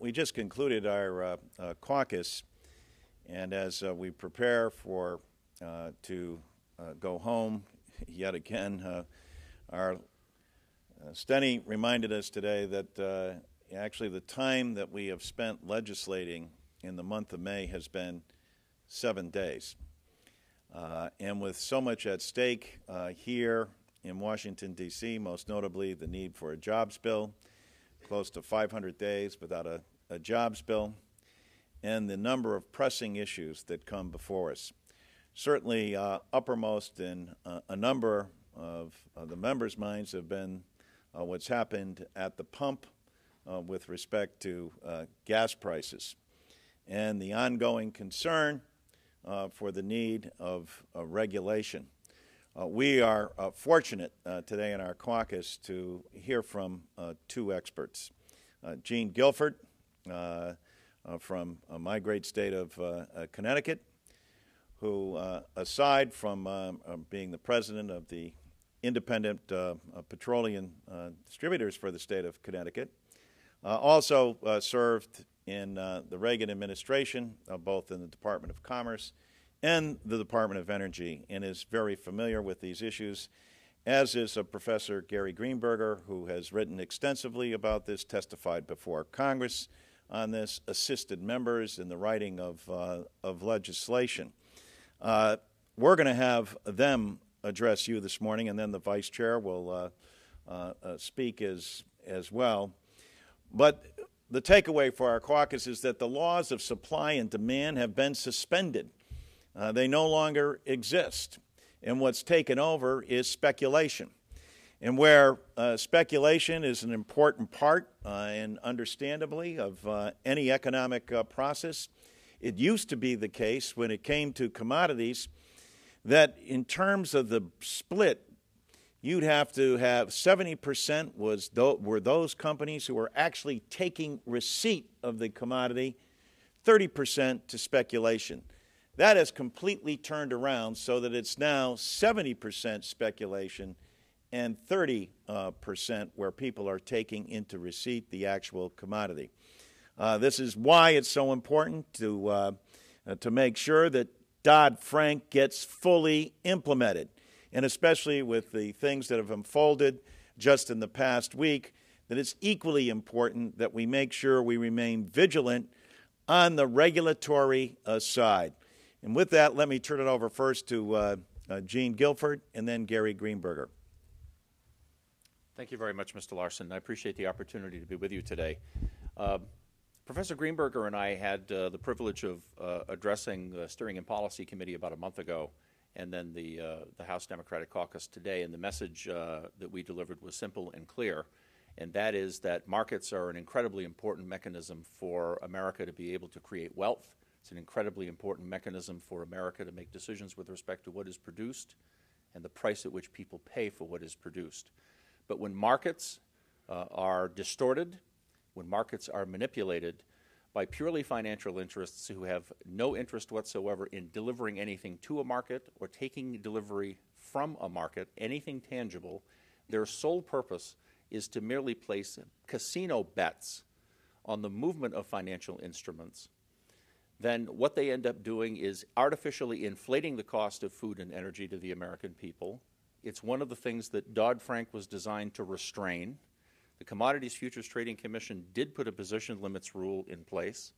we just concluded our caucus, and as we prepare for to go home yet again, our Steny reminded us today that actually the time that we have spent legislating in the month of May has been 7 days. And with so much at stake here in Washington, D.C., most notably the need for a jobs bill, close to 500 days without a jobs bill, and the number of pressing issues that come before us. Certainly uppermost in a number of the members' minds have been what's happened at the pump with respect to gas prices and the ongoing concern for the need of regulation. We are fortunate today in our caucus to hear from two experts. Gene Guilford from my great state of Connecticut, who, aside from being the president of the Independent Petroleum Distributors for the state of Connecticut, also served in the Reagan administration, both in the Department of Commerce and the Department of Energy, and is very familiar with these issues, as is Professor Gary Greenberger, who has written extensively about this, testified before Congress on this, assisted members in the writing of legislation. We're going to have them address you this morning, and then the Vice Chair will speak as well. But the takeaway for our caucus is that the laws of supply and demand have been suspended. They no longer exist. And what's taken over is speculation. And where speculation is an important part, and understandably, of any economic process, it used to be the case when it came to commodities that in terms of the split, you'd have to have 70% were those companies who were actually taking receipt of the commodity, 30% to speculation. That has completely turned around so that it's now 70% speculation and 30% where people are taking into receipt the actual commodity. This is why it's so important to make sure that Dodd-Frank gets fully implemented, and especially with the things that have unfolded just in the past week, that it's equally important that we make sure we remain vigilant on the regulatory side. And with that, let me turn it over first to Gene Guilford and then Gary Greenberger. Thank you very much, Mr. Larson. I appreciate the opportunity to be with you today. Professor Greenberger and I had the privilege of addressing the Steering and Policy Committee about a month ago, and then the House Democratic Caucus today, and the message that we delivered was simple and clear, and that is that markets are an incredibly important mechanism for America to be able to create wealth. It's an incredibly important mechanism for America to make decisions with respect to what is produced and the price at which people pay for what is produced. But when markets are distorted, when markets are manipulated by purely financial interests who have no interest whatsoever in delivering anything to a market or taking delivery from a market, anything tangible, their sole purpose is to merely place casino bets on the movement of financial instruments, then what they end up doing is artificially inflating the cost of food and energy to the American people. It's one of the things that Dodd-Frank was designed to restrain. The Commodities Futures Trading Commission did put a position limits rule in place.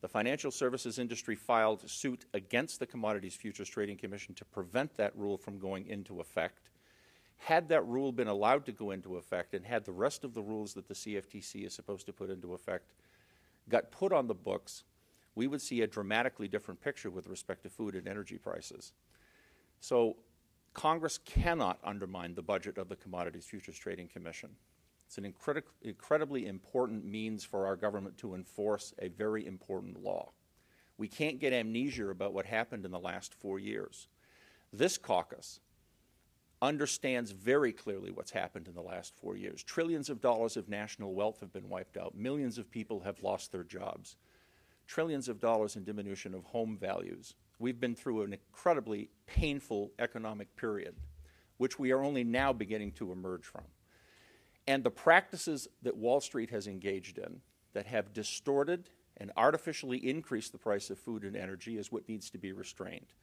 The financial services industry filed suit against the Commodities Futures Trading Commission to prevent that rule from going into effect. Had that rule been allowed to go into effect, and had the rest of the rules that the CFTC is supposed to put into effect got put on the books, we would see a dramatically different picture with respect to food and energy prices. So Congress cannot undermine the budget of the Commodities Futures Trading Commission. It's an incredibly important means for our government to enforce a very important law. We can't get amnesia about what happened in the last 4 years. This caucus understands very clearly what's happened in the last 4 years. Trillions of dollars of national wealth have been wiped out. Millions of people have lost their jobs. Trillions of dollars in diminution of home values. We've been through an incredibly painful economic period, which we are only now beginning to emerge from. And the practices that Wall Street has engaged in, that have distorted and artificially increased the price of food and energy is what needs to be restrained.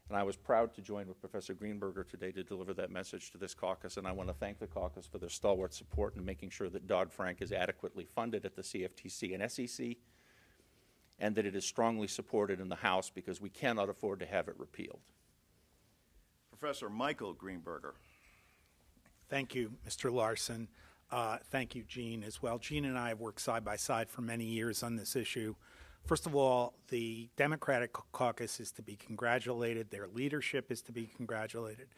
And I was proud to join with Professor Greenberger today to deliver that message to this caucus, and I want to thank the caucus for their stalwart support in making sure that Dodd-Frank is adequately funded at the CFTC and SEC, and that it is strongly supported in the House, because we cannot afford to have it repealed. Professor Michael Greenberger. Thank you, Mr. Larson. Thank you, Gene, as well. Gene and I have worked side by side for many years on this issue. First of all, the Democratic caucus is to be congratulated. Their leadership is to be congratulated.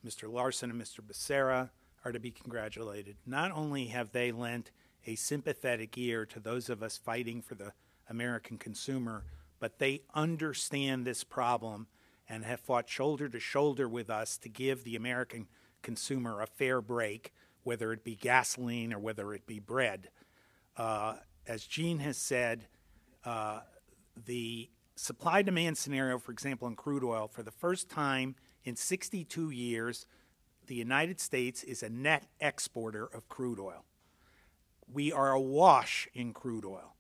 Mr. Larson and Mr. Becerra are to be congratulated. Not only have they lent a sympathetic ear to those of us fighting for the American consumer, but they understand this problem and have fought shoulder to shoulder with us to give the American consumer a fair break, whether it be gasoline or whether it be bread. As Gene has said, the supply-demand scenario, for example, in crude oil, for the first time in 62 years, the United States is a net exporter of crude oil. We are awash in crude oil.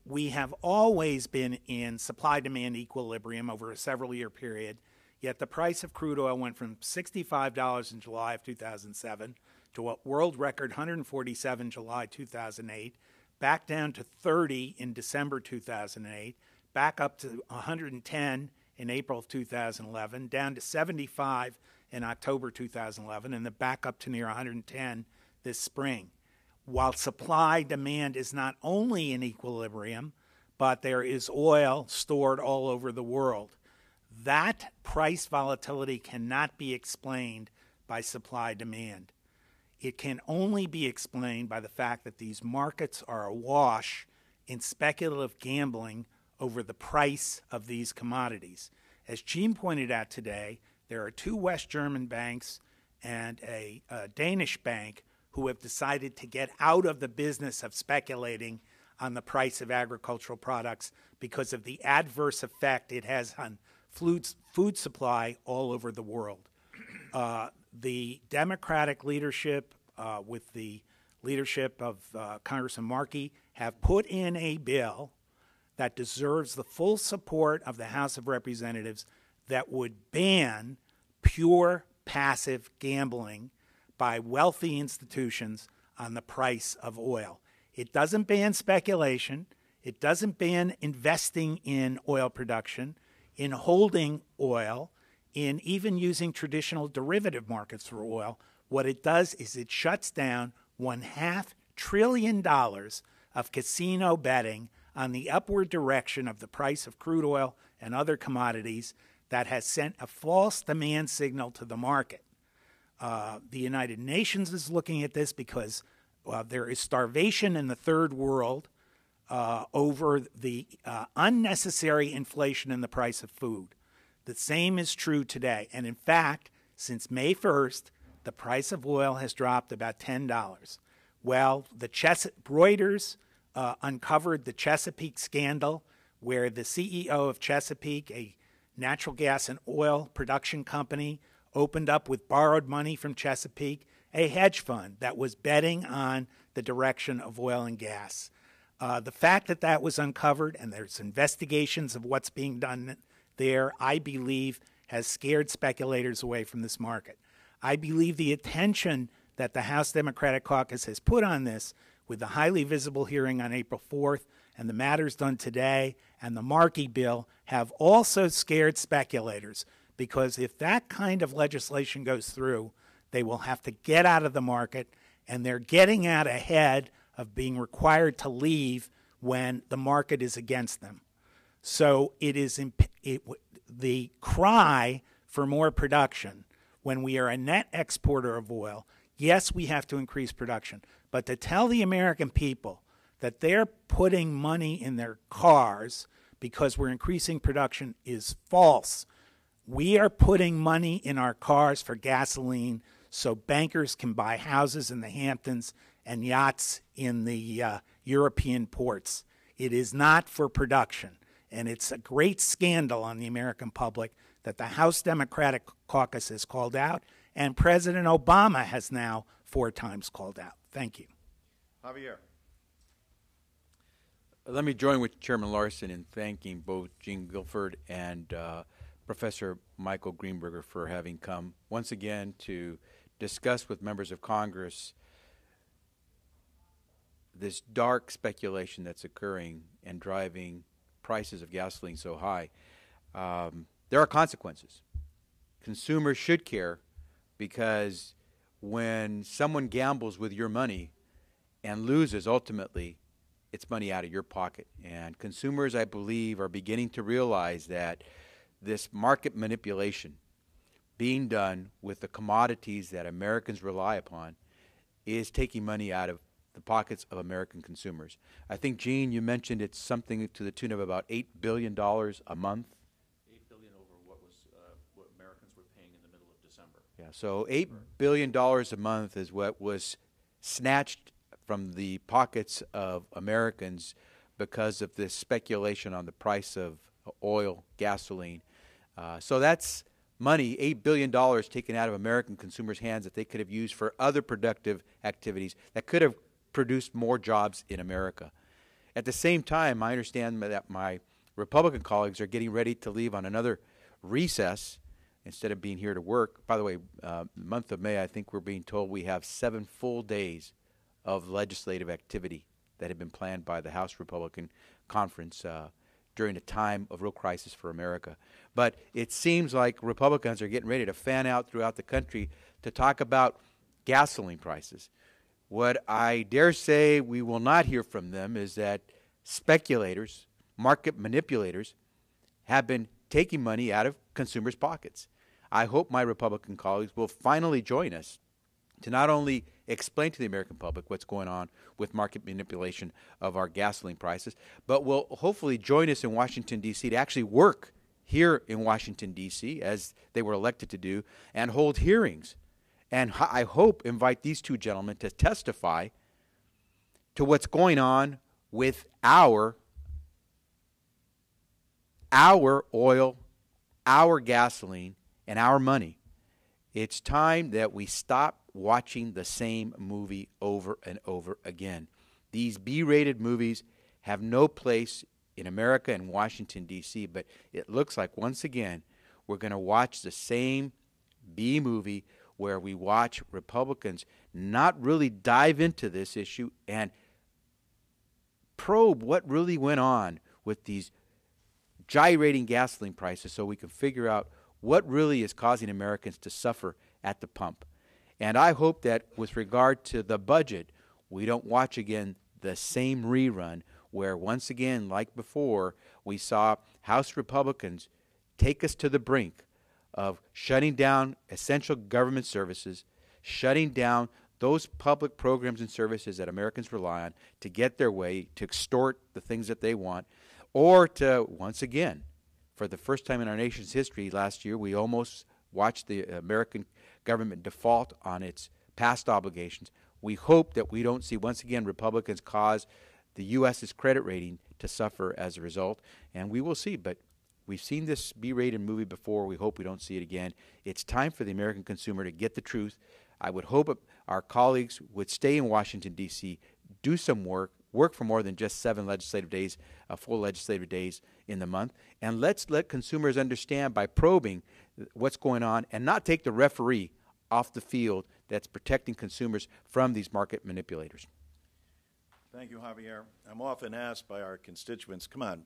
We have always been in supply-demand equilibrium over a several-year period, yet the price of crude oil went from $65 in July of 2007 to a world record $147 July 2008, back down to $30 in December 2008, back up to $110 in April of 2011, down to $75 in October 2011, and then back up to near $110 this spring. While supply-demand is not only in equilibrium, but there is oil stored all over the world. That price volatility cannot be explained by supply-demand. It can only be explained by the fact that these markets are awash in speculative gambling over the price of these commodities. As Gene pointed out today, there are two West German banks and a Danish bank who have decided to get out of the business of speculating on the price of agricultural products because of the adverse effect it has on food supply all over the world. The Democratic leadership, with the leadership of Congressman Markey, have put in a bill that deserves the full support of the House of Representatives that would ban pure passive gambling by wealthy institutions on the price of oil. It doesn't ban speculation. It doesn't ban investing in oil production, in holding oil, in even using traditional derivative markets for oil. What it does is it shuts down $1/2 trillion of casino betting on the upward direction of the price of crude oil and other commodities that has sent a false demand signal to the market. The United Nations is looking at this because there is starvation in the third world over the unnecessary inflation in the price of food. The same is true today. And in fact, since May 1st, the price of oil has dropped about $10. Well, Reuters uncovered the Chesapeake scandal, where the CEO of Chesapeake, a natural gas and oil production company, opened up with borrowed money from Chesapeake a hedge fund that was betting on the direction of oil and gas. The fact that that was uncovered, and there's investigations of what's being done there, I believe has scared speculators away from this market. I believe the attention that the House Democratic Caucus has put on this, with the highly visible hearing on April 4th and the matters done today and the Markey bill, have also scared speculators, because if that kind of legislation goes through, they will have to get out of the market, and they're getting out ahead of being required to leave when the market is against them. So it is the cry for more production. When we are a net exporter of oil, yes, we have to increase production. But to tell the American people that they're putting money in their cars because we're increasing production is false. We are putting money in our cars for gasoline so bankers can buy houses in the Hamptons and yachts in the European ports. It is not for production. And it's a great scandal on the American public that the House Democratic Caucus has called out, and President Obama has now 4 times called out. Thank you. Xavier. let me join with Chairman Larson in thanking both Gene Guilford and Professor Michael Greenberger for having come once again to discuss with members of Congress this dark speculation that's occurring and driving prices of gasoline so high. There are consequences. Consumers should care, because when someone gambles with your money and loses, ultimately, it's money out of your pocket. And consumers, I believe, are beginning to realize that this market manipulation being done with the commodities that Americans rely upon is taking money out of the pockets of American consumers. I think, Gene, you mentioned it's something to the tune of about $8 billion a month. $8 billion over what Americans were paying in the middle of December. Yeah, so $8 billion a month is what was snatched from the pockets of Americans because of this speculation on the price of oil, gasoline. So that's money, $8 billion taken out of American consumers' hands that they could have used for other productive activities that could have produced more jobs in America. At the same time, I understand that my Republican colleagues are getting ready to leave on another recess instead of being here to work. By the way, the month of May, I think we're being told we have 7 full days of legislative activity that had been planned by the House Republican Conference during a time of real crisis for America. But it seems like Republicans are getting ready to fan out throughout the country to talk about gasoline prices. What I dare say we will not hear from them is that speculators, market manipulators, have been taking money out of consumers' pockets. I hope my Republican colleagues will finally join us to not only explain to the American public what's going on with market manipulation of our gasoline prices, but will hopefully join us in Washington, D.C. to actually work here in Washington, D.C., as they were elected to do, and hold hearings. And I hope invite these two gentlemen to testify to what's going on with our oil, our gasoline, and our money. It's time that we stop watching the same movie over and over again. These B-rated movies have no place in America and Washington, D.C., but it looks like, once again, we're going to watch the same B movie where we watch Republicans not really dive into this issue and probe what really went on with these gyrating gasoline prices so we can figure out what really is causing Americans to suffer at the pump. And I hope that with regard to the budget, we don't watch again the same rerun where, once again, like before, we saw House Republicans take us to the brink of shutting down essential government services, shutting down those public programs and services that Americans rely on to get their way, to extort the things that they want, or to, once again, for the first time in our nation's history last year, we almost watched the American government default on its past obligations. We hope that we don't see, once again, Republicans cause the U.S.'s credit rating to suffer as a result, and we will see. But we've seen this B-rated movie before. We hope we don't see it again. It's time for the American consumer to get the truth. I would hope our colleagues would stay in Washington, D.C., do some work for more than just 7 legislative days, full legislative days in the month, and let's let consumers understand by probing what's going on and not take the referee off the field that's protecting consumers from these market manipulators. Thank you, Javier. I'm often asked by our constituents, come on,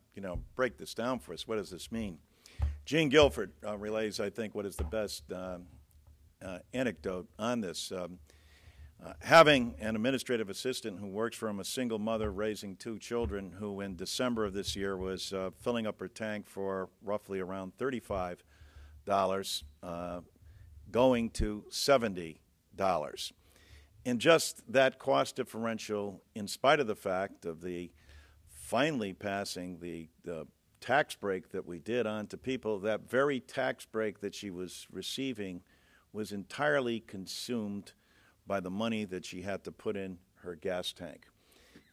break this down for us. What does this mean? Gene Guilford relays, I think, what is the best anecdote on this. Having an administrative assistant who works for him, a single mother raising 2 children, who in December of this year was filling up her tank for roughly around $35, going to $70. And just that cost differential, in spite of the fact of the finally passing the tax break that we did on to people, that very tax break that she was receiving was entirely consumed by the money that she had to put in her gas tank.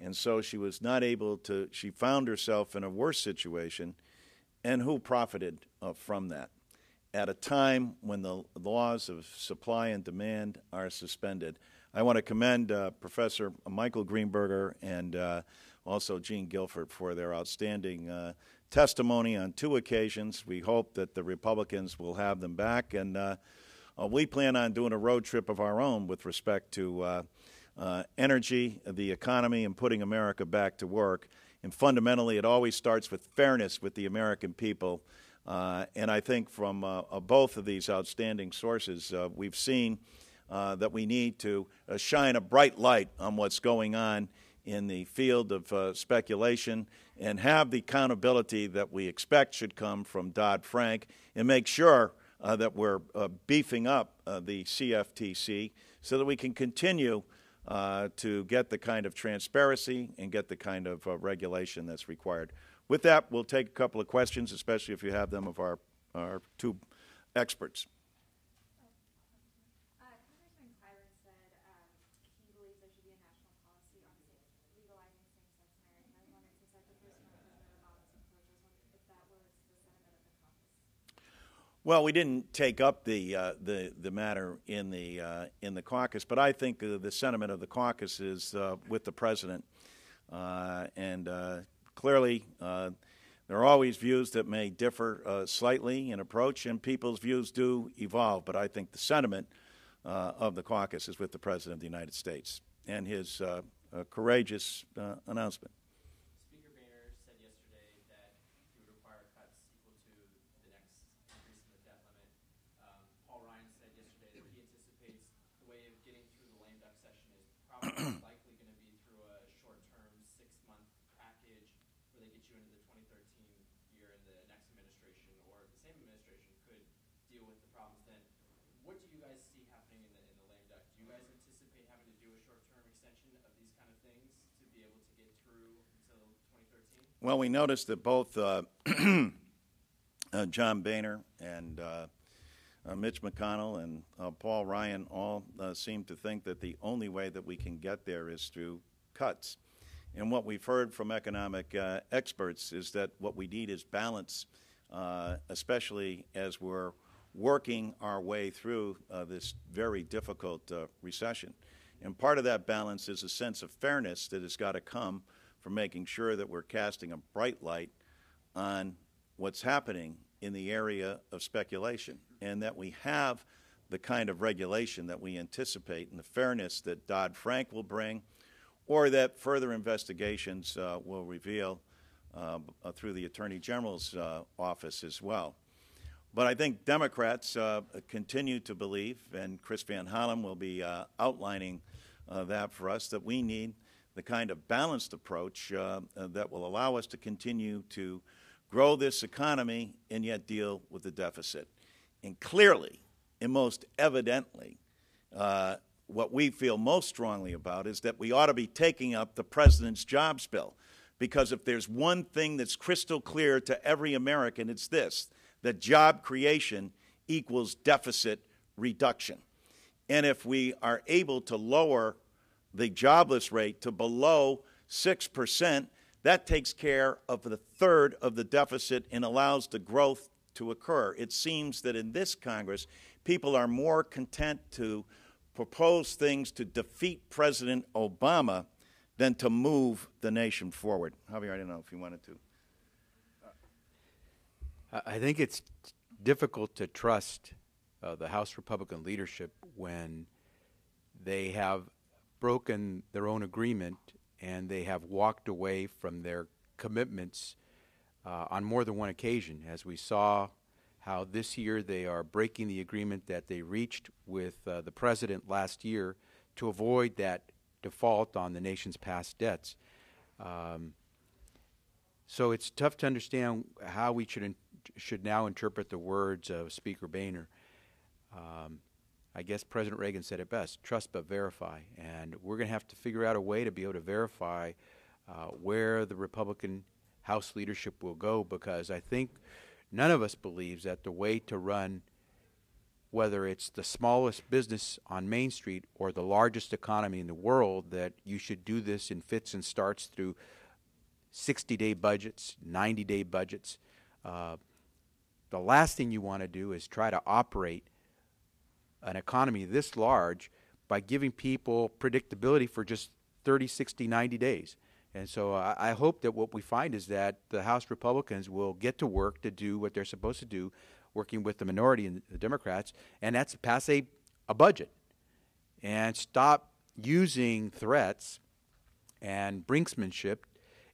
And so she was not able to, she found herself in a worse situation, and who profited from that? At a time when the laws of supply and demand are suspended. I want to commend Professor Michael Greenberger and also Gene Guilford for their outstanding testimony on 2 occasions. We hope that the Republicans will have them back, and we plan on doing a road trip of our own with respect to energy, the economy, and putting America back to work. And fundamentally, it always starts with fairness with the American people. And I think from both of these outstanding sources, we've seen that we need to shine a bright light on what's going on in the field of speculation and have the accountability that we expect should come from Dodd-Frank, and make sure that we're beefing up the CFTC so that we can continue to get the kind of transparency and get the kind of regulation that's required. With that, we'll take a couple of questions, especially if you have them, of our 2 experts. Congressman Kyron said he believes there should be a national policy on legalizing same-sex marriage. I wanted to start the first one with President Obama's approach. I was wondering if that was the sentiment of the caucus. Well, we didn't take up the matter in the caucus, but I think the sentiment of the caucus is with the president, and clearly, there are always views that may differ slightly in approach, and people's views do evolve. But I think the sentiment of the caucus is with the President of the United States and his courageous announcement. Speaker Boehner said yesterday that he would require cuts equal to the next increase in the debt limit. Paul Ryan said yesterday that he anticipates the way of getting through the lame duck session is probably likely going to be through a short-term 6-month package where they get you into the 2013 year, and the next administration or the same administration could deal with the problems then. What do you guys see happening in the lame duck? Do you guys anticipate having to do a short-term extension of these kind of things to be able to get through until 2013? Well, we noticed that both John Boehner and Mitch McConnell and Paul Ryan all seem to think that the only way that we can get there is through cuts. And what we've heard from economic experts is that what we need is balance, especially as we're working our way through this very difficult recession. And part of that balance is a sense of fairness that has got to come from making sure that we're casting a bright light on what's happening in the area of speculation, and that we have the kind of regulation that we anticipate and the fairness that Dodd-Frank will bring, or that further investigations will reveal through the Attorney General's office as well. But I think Democrats continue to believe, and Chris Van Hollen will be outlining that for us, that we need the kind of balanced approach that will allow us to continue to grow this economy and yet deal with the deficit. And clearly, and most evidently, what we feel most strongly about is that we ought to be taking up the President's jobs bill. Because if there's one thing that's crystal clear to every American, it's this: that job creation equals deficit reduction. And if we are able to lower the jobless rate to below 6%, that takes care of the third of the deficit and allows the growth to occur. It seems that in this Congress, people are more content to propose things to defeat President Obama than to move the nation forward. Javier, I don't know if you wanted to. I think it's difficult to trust the House Republican leadership when they have broken their own agreement and they have walked away from their commitments on more than one occasion, as we saw how this year they are breaking the agreement that they reached with the President last year to avoid that default on the nation's past debts. So it's tough to understand how we should now interpret the words of Speaker Boehner. I guess President Reagan said it best: trust but verify. And we're going to have to figure out a way to be able to verify where the Republican House leadership will go, because I think none of us believes that the way to run, whether it's the smallest business on Main Street or the largest economy in the world, that you should do this in fits and starts through 60-day budgets, 90-day budgets. The last thing you want to do is try to operate an economy this large by giving people predictability for just 30, 60, 90 days. And so I hope that what we find is that the House Republicans will get to work to do what they're supposed to do, working with the minority and the Democrats, and that's pass a budget and stop using threats and brinksmanship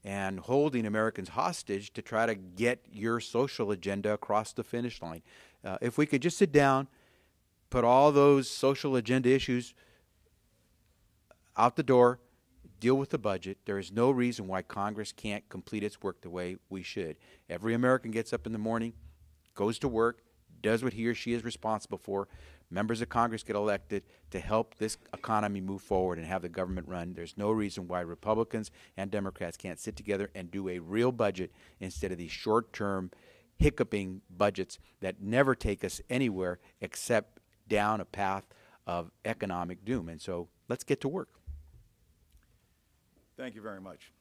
and holding Americans hostage to try to get your social agenda across the finish line. If we could just sit down, put all those social agenda issues out the door, deal with the budget, there is no reason why Congress can't complete its work the way we should. Every American gets up in the morning, goes to work, does what he or she is responsible for. Members of Congress get elected to help this economy move forward and have the government run. There's no reason why Republicans and Democrats can't sit together and do a real budget instead of these short-term hiccuping budgets that never take us anywhere except down a path of economic doom. And so let's get to work. Thank you very much.